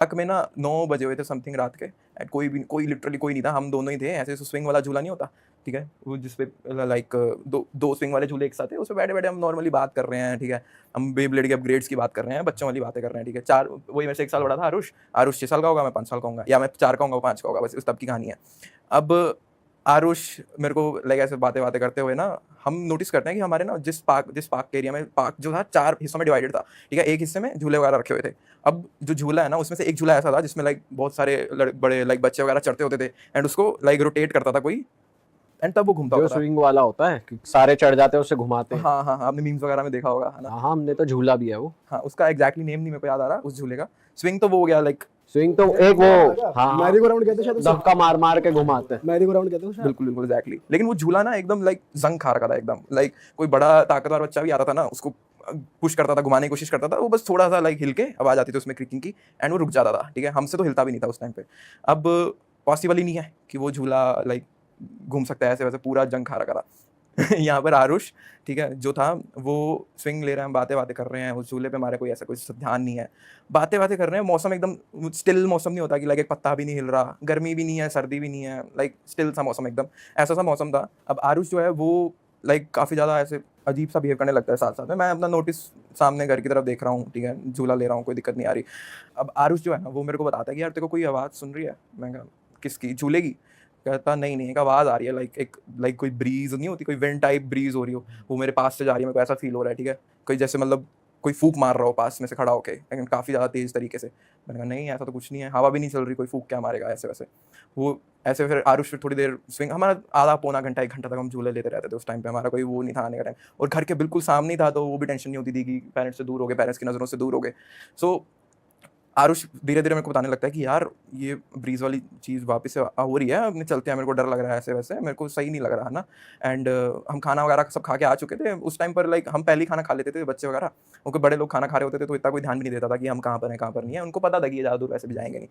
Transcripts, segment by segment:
तक में ना 9 बजे हुए थे समथिंग रात के, एंड कोई लिटरली कोई नहीं था, हम दोनों ही थे। ऐसे स्विंग वाला झूला नहीं होता, ठीक है, वो जिसपे लाइक दो स्विंग वाले झूले एक साथ है, उसपे बैठे बैठे हम नॉर्मली बात कर रहे हैं, ठीक है, हम बेब्लेड के अपग्रेड्स की बात कर रहे हैं, बच्चों वाली बातें कर रहे हैं, ठीक है। चार वही मेरे से 1 साल बड़ा था आरुष, 6 साल का होगा, मैं 5 साल का होगा, या मैं 4 का होगा, वो 5 का होगा, बस उस तब की कहानी है। अब आरुष मेरे को लाइक ऐसे बातें बातें करते हुए ना, हम नोटिस करते हैं कि हमारे ना जिस पार्क के एरिया में, पार्क जो था 4 हिस्सों में डिवाइडेड था, ठीक है। एक हिस्से में झूले वगैरह रखे हुए थे। अब जो झूला है ना, उसमें से एक झूला ऐसा था जिसमें लाइक बहुत सारे बड़े लाइक बच्चे वगैरह चढ़ते होते थे, एंड उसको लाइक रोटेट करता था कोई, एंड तब वो घूमता जो होता था। स्विंग वाला होता है कि सारे चढ़ जाते हैं, उसे घुमाते हैं। हाँ हाँ हाँ, आपने मीम्स वगैरह में देखा होगा, है ना। हाँ, हमने तो झूला भी है वो। हाँ, उसका एग्जैक्टली नेम नहीं मेरे को याद आ रहा उस झूले का। स्विंग तो वो हो गया लाइक, स्विंग तो एक वो, हाँ, मैरी गो राउंड कहते हैं शायद उसे। धक्का मार मार के घुमाते हैं। मैरी गो राउंड कहते हैं उसे। बिल्कुल बिल्कुल एग्जैक्टली। लेकिन वो झूला ना एकदम लाइक जंग खा रखा था एकदम, लाइक कोई बड़ा ताकतवर बच्चा भी आता था ना, उसको पुश करता था, घुमाने की कोशिश करता था, वो बस थोड़ा सा लाइक हिल के आवाज आती थी उसमें क्रिकिंग की, एंड वो रुक जाता था, ठीक है। हमसे तो हिलता भी नहीं था उस टाइम पे। अब पॉसिबल ही नहीं है कि वो झूला लाइक घूम सकता है ऐसे वैसे, पूरा जंग खा रखा था। यहाँ पर आरुष, ठीक है, जो था वो स्विंग ले रहे हैं, बातें बातें कर रहे हैं, उस झूले पे हमारे कोई ऐसा कोई ध्यान नहीं है, बातें बातें कर रहे हैं। मौसम एकदम स्टिल मौसम नहीं होता कि लाइक एक पत्ता भी नहीं हिल रहा, गर्मी भी नहीं है, सर्दी भी नहीं है, लाइक स्टिल सा मौसम, एकदम ऐसा सा मौसम था। अब आरुष जो है वो लाइक काफ़ी ज़्यादा ऐसे अजीब सा बिहेव करने लगता है साथ साथ में। मैं अपना नोटिस सामने घर की तरफ देख रहा हूँ, ठीक है, झूला ले रहा हूँ, कोई दिक्कत नहीं आ रही। अब आरुष जो है ना, वो मेरे को बताता है कि यार तेरे को कोई आवाज़ सुन रही है। मैं कहा किसकी, झूले की। कहता नहीं नहीं, एक आवाज़ आ रही है, लाइक कोई ब्रीज नहीं होती, कोई विंड टाइप ब्रीज हो रही हो, वो मेरे पास से जा रही है, मेरे को ऐसा फील हो रहा है, ठीक है, कोई जैसे मतलब कोई फूक मार रहा हो पास में से खड़ा होके, लेकिन काफ़ी ज़्यादा तेज़ तरीके से। मैंने कहा नहीं ऐसा तो कुछ नहीं है, हवा भी नहीं चल रही, कोई फूक क्या मारेगा ऐसे वैसे। वो ऐसे फिर आरुष फिर थोड़ी देर स्विंग, हमारा आधा पौना घंटा 1 घंटा तक हम झूले लेते रहते थे उस टाइम पे, हमारा कोई वो नहीं था आने का टाइम, और घर के बिल्कुल सामने ही था, तो वो भी टेंशन नहीं होती थी कि पेरेंट्स से दूर हो गए, पेरेंट्स की नज़रों से दूर हो गए। सो आरुष धीरे-धीरे मेरे को बताने लगता है कि यार ये ब्रीज़ वाली चीज़ वापस से हो रही है, अपने चलते हैं, मेरे को डर लग रहा है ऐसे-वैसे, मेरे को सही नहीं लग रहा है ना। एंड हम खाना वगैरह सब खा के आ चुके थे। उस टाइम पर लाइक हम पहले ही खाना खा लेते थे बच्चे वगैरह, क्योंकि बड़े लोग खाना खा रहे होते थे तो इतना कोई ध्यान भी नहीं देता था कि हम कहाँ पर हैं, कहाँ पर नहीं है। उनको पता था कि ये ज़्यादा दूर वैसे भी जाएँगे नहीं।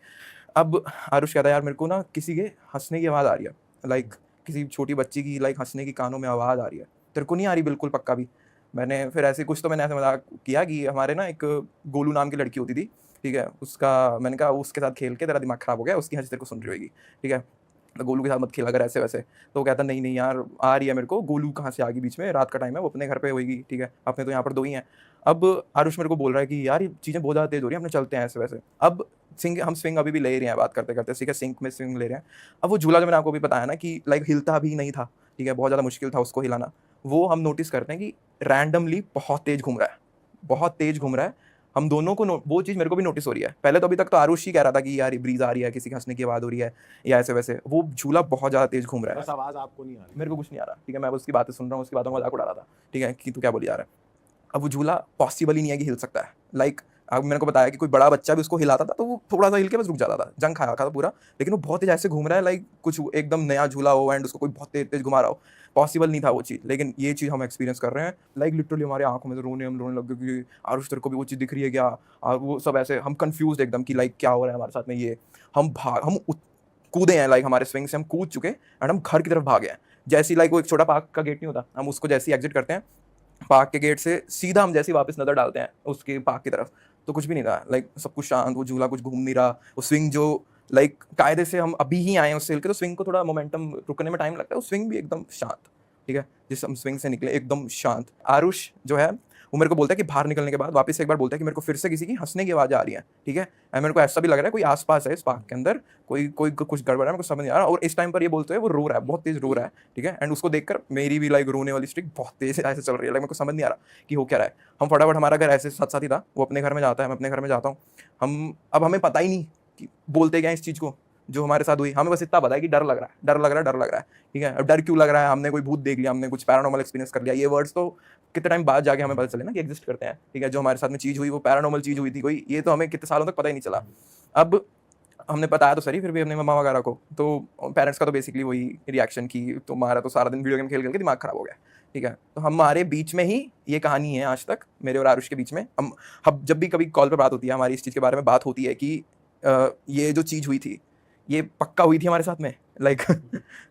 अब आरुष कहता है यार मेरे को ना किसी के हँसने की आवाज़ आ रही है, लाइक किसी छोटी बच्ची की लाइक हँसने की कानों में आवाज़ आ रही है। तेरे को नहीं आ रही बिल्कुल पक्का भी? मैंने फिर ऐसे कुछ तो मैंने ऐसे मज़ाक किया कि हमारे ना एक गोलू नाम की लड़की होती थी, ठीक है? उसका मैंने कहा उसके साथ खेल के तेरा दिमाग खराब हो गया, उसकी हँसी तेरे को सुन रही होगी, ठीक है? तो गोलू के साथ मत खेला कर ऐसे-वैसे। तो वो कहता नहीं, नहीं यार आ रही है मेरे को, गोलू कहाँ से आ गई बीच में, रात का टाइम है, वो अपने घर पे होएगी, ठीक है? अपने तो यहाँ पर 2 ही हैं। अब आरुष मेरे को बोल रहा है कि यार ये चीज़ें बहुत ज़्यादा तेज़ हो रही हैं, अपने चलते हैं ऐसे-वैसे। अब स्विंग अभी भी ले रहे हैं बात करते-करते, ठीक है? सिंक में स्विंग ले रहे हैं। अब वो झूला जो मैंने आपको अभी बताया ना कि लाइक हिलता भी नहीं था, ठीक है? बहुत ज़्यादा मुश्किल था उसको हिलाना। वो हम नोटिस करते हैं कि रैंडमली बहुत तेज़ घूम रहा है, बहुत तेज़ घूम रहा है। हम दोनों को वो चीज़ मेरे को भी नोटिस हो रही है। पहले तो अभी तक तो आरुष ही कह रहा था कि यार ये ब्रीज़ आ रही है, किसी के हँसने की आवाज़ हो रही है या ऐसे-वैसे। वो झूला बहुत ज़्यादा तेज़ घूम रहा है। बस आवाज आपको नहीं आ रही। मेरे को कुछ नहीं आ रहा, ठीक है? मैं बस उसकी बातें सुन रहा हूँ, उसकी बातों का मज़ाक उड़ा रहा था, ठीक है? कि तू क्या बोली जा रहा है? अब वो झूला पॉसिबल ही नहीं है कि हिल सकता है। लाइक अब मैंने को बताया कि कोई बड़ा बच्चा भी उसको हिलाता था, तो वो थोड़ा-सा हिल के बस रुक जाता था। जंग खा रखा था पूरा, लेकिन वो बहुत तेज़ ऐसे घूम रहा है लाइक कुछ एकदम नया झूला हो एंड उसको कोई बहुत तेज़-तेज़ घुमा रहा हो। पॉसिबल नहीं था वो चीज़, लेकिन ये चीज़ हम एक्सपीरियंस कर रहे हैं। लाइक लिटरली हमारी आँखों में से हम रोने लग गए कि आरुष तेरे को भी वो चीज़ दिख रही है क्या? और वो सब ऐसे हम कन्फ्यूज़्ड एकदम कि लाइक क्या हो रहा है हमारे साथ में ये। हम कूदे हैं, लाइक हमारे स्विंग से हम कूद चुके एंड हम घर की तरफ भागे हैं। जैसे ही लाइक वो एक छोटा पार्क का गेट नहीं होता, हम उसको जैसे ही एग्ज़िट करते हैं, पार्क के गेट से सीधा हम जैसे ही वापस नज़र डालते हैं उसके पार्क की तरफ, तो कुछ भी नहीं था। लाइक सब कुछ शांत, वो झूला कुछ घूम नहीं रहा, वो स्विंग जो लाइक कायदे से हम अभी ही आए हैं उससे हिल के, तो स्विंग को थोड़ा मोमेंटम रुकने में टाइम लगता है, वो स्विंग भी एकदम शांत, ठीक है? जिस हम स्विंग से निकले एकदम शांत। आरुष जो है वो मेरे को बोलता है कि बाहर निकलने के बाद वापस से एक बार बोलता है कि मेरे को फिर से किसी की हँसने की आवाज़ आ रही है, ठीक है? एंड मेरे को ऐसा भी लग रहा है कोई आस-पास है इस पार्क के अंदर, कोई कोई कुछ गड़बड़ है, मेरे को समझ नहीं आ रहा। और इस टाइम पर ये बोलते हुए वो रो रहा है, बहुत तेज़ रो रहा है, ठीक है? एंड उसको देखकर मेरी भी लाइक रोने वाली स्ट्रीक बहुत तेज़ ऐसे चल रही है, लाइक मेरे को समझ नहीं आ रहा कि हो क्या रहा है। हम फटाफट, हमारा घर ऐसे साथ-साथ ही था, वो अपने घर में जाता है, मैं अपने घर में जाता हूँ। अब हमें पता ही नहीं कि बोलते क्या है इस चीज़ को, जो हमारे साथ हुई। हमें बस इतना पता है कि डर लग रहा है, डर लग रहा है, डर लग रहा है, ठीक है? अब डर क्यों लग रहा है? हमने कोई भूत देख लिया, हमने कुछ पैरानॉर्मल एक्सपीरियंस कर लिया। ये वर्ड्स तो कितने टाइम बाद जाके हमें पता चले ना कि एग्जिस्ट करते हैं, ठीक है? जो हमारे साथ में चीज़ हुई वो पैरानॉर्मल चीज़ हुई थी कोई, ये तो हमें कितने सालों तक पता ही नहीं चला। अब हमने बताया तो सही फिर भी अपने मम्मा वगैरह को, तो पेरेंट्स का तो बेसिकली वही रिएक्शन कि तुम्हारा तो सारा दिन वीडियो गेम खेल के दिमाग खराब हो गया, ठीक है? तो हमारे बीच में ही ये कहानी है आज तक, मेरे और आरुष के बीच में। हम जब भी कभी कॉल पे बात होती है, हमारी इस चीज़ के बारे में बात होती है कि ये जो चीज़ हुई थी, ये पक्का हुई थी हमारे साथ में। लाइक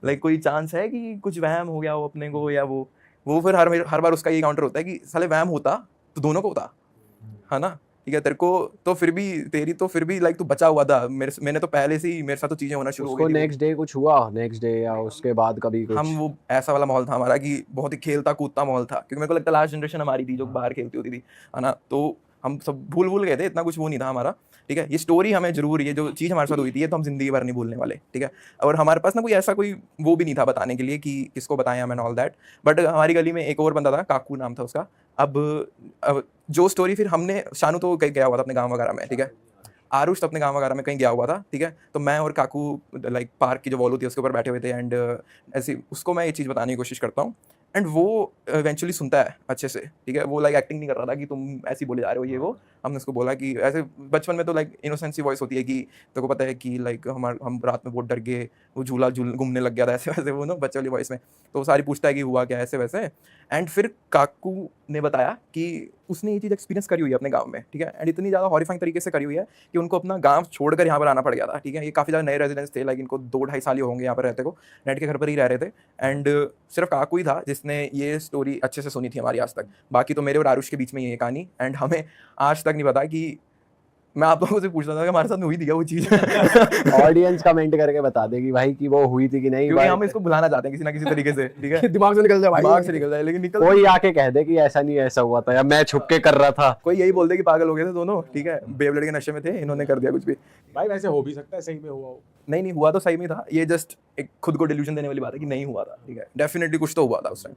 लाइक कोई चांस है कि कुछ वहम हो गया हो अपने को, या वो फिर हर बार उसका ये काउंटर होता है कि साले वहम होता तो दोनों को होता, है ना? ठीक है, तेरे को तो फिर भी तेरी तो फिर भी लाइक तू बचा हुआ था, मैंने तो पहले से ही मेरे साथ तो चीजें होना शुरू हो उसको गई थी। नेक्स्ट डे कुछ हुआ, नेक्स्ट डे या उसके बाद कभी कुछ? हम वो ऐसा वाला माहौल था हमारा कि बहुत ही खेलता कूदता माहौल था, क्योंकि मेरे को लगता है लास्ट जनरेशन हमारी थी जो बाहर खेलती होती थी, है ना। तो हम सब भूल गए थे, इतना कुछ वो नहीं था हमारा, ठीक है। ये स्टोरी हमें जरूर, ये जो चीज़ हमारे साथ हुई थी, ये तो हम जिंदगी भर नहीं भूलने वाले, ठीक है। और हमारे पास ना कोई ऐसा कोई वो भी नहीं था बताने के लिए कि किसको बताएं हम एंड ऑल दैट। बट हमारी गली में एक और बंदा था, काकू नाम था उसका। अब जो स्टोरी फिर हमने, शानू तो कहीं गया हुआ था अपने गाँव वगैरह में, ठीक है। आरुष तो अपने गाँव वगैरह में कहीं गया हुआ था, ठीक है। तो मैं और काकू लाइक पार्क की जो वॉल होती है उसके ऊपर बैठे हुए थे, एंड ऐसी उसको मैं ये चीज़ बताने की कोशिश करता हूँ, एंड वो इवेंचुअली सुनता है अच्छे से, ठीक है। वो लाइक एक्टिंग नहीं कर रहा था कि तुम ऐसे ही बोले जा रहे हो ये वो। हमने उसको बोला कि ऐसे बचपन में तो लाइक इनोसेंट सी वॉइस होती है कि तेरे को पता है कि लाइक हम रात में बहुत डर गए, वो झूला घूमने लग गया था, ऐसे वैसे वो ना बच्चे वाली वॉइस में। तो वो सारी पूछता है कि हुआ क्या, ऐसे वैसे। एंड फिर काकू ने बताया कि उसने ये चीज़ एक्सपीरियंस करी हुई है अपने गाँव में, ठीक है। एंड इतनी ज़्यादा हॉरिफाइंग तरीके से करी हुई है कि उनको अपना गाँव छोड़कर यहाँ पर आना पड़ गया था, ठीक है। ये काफ़ी ज़्यादा नए रेजिडेंट्स थे, लाइक इनको 2-2.5 साल ही होंगे यहाँ पर रहते को, रेंट के घर पर ही रह रहे थे। एंड सिर्फ काकू ही था जिसने ये स्टोरी अच्छे से सुनी थी हमारी आज तक। बाकी तो मेरे और आरुष के बीच में ये कहानी, एंड हमें आज तक नहीं पता कि मैं आप लोगों से पूछ रहा था कि हमारे साथ में हुई थी क्या वो चीज़। ऑडियंस कमेंट करके बता देगी भाई कि वो हुई थी कि नहीं। क्योंकि भाई हम इसको भुलाना चाहते हैं किसी ना किसी तरीके से, ठीक है। दिमाग से निकल जाए भाई। दिमाग से निकल जाए, लेकिन निकल कोई आके कह दे कि ऐसा नहीं ऐसा हुआ था या मैं छुप के कर रहा था। कोई यही बोल दे कि पागल हो गए थे दोनों, ठीक है, बेवलेट के नशे में थे, इन्होंने कर दिया कुछ भी। भाई वैसे हो भी सकता है सही में हुआ हो। नहीं हुआ तो सही में था, ये जस्ट एक खुद को डिल्यूजन देने वाली बात है कि नहीं हुआ था, ठीक है। डेफिनेटली कुछ तो हुआ था उस टाइम।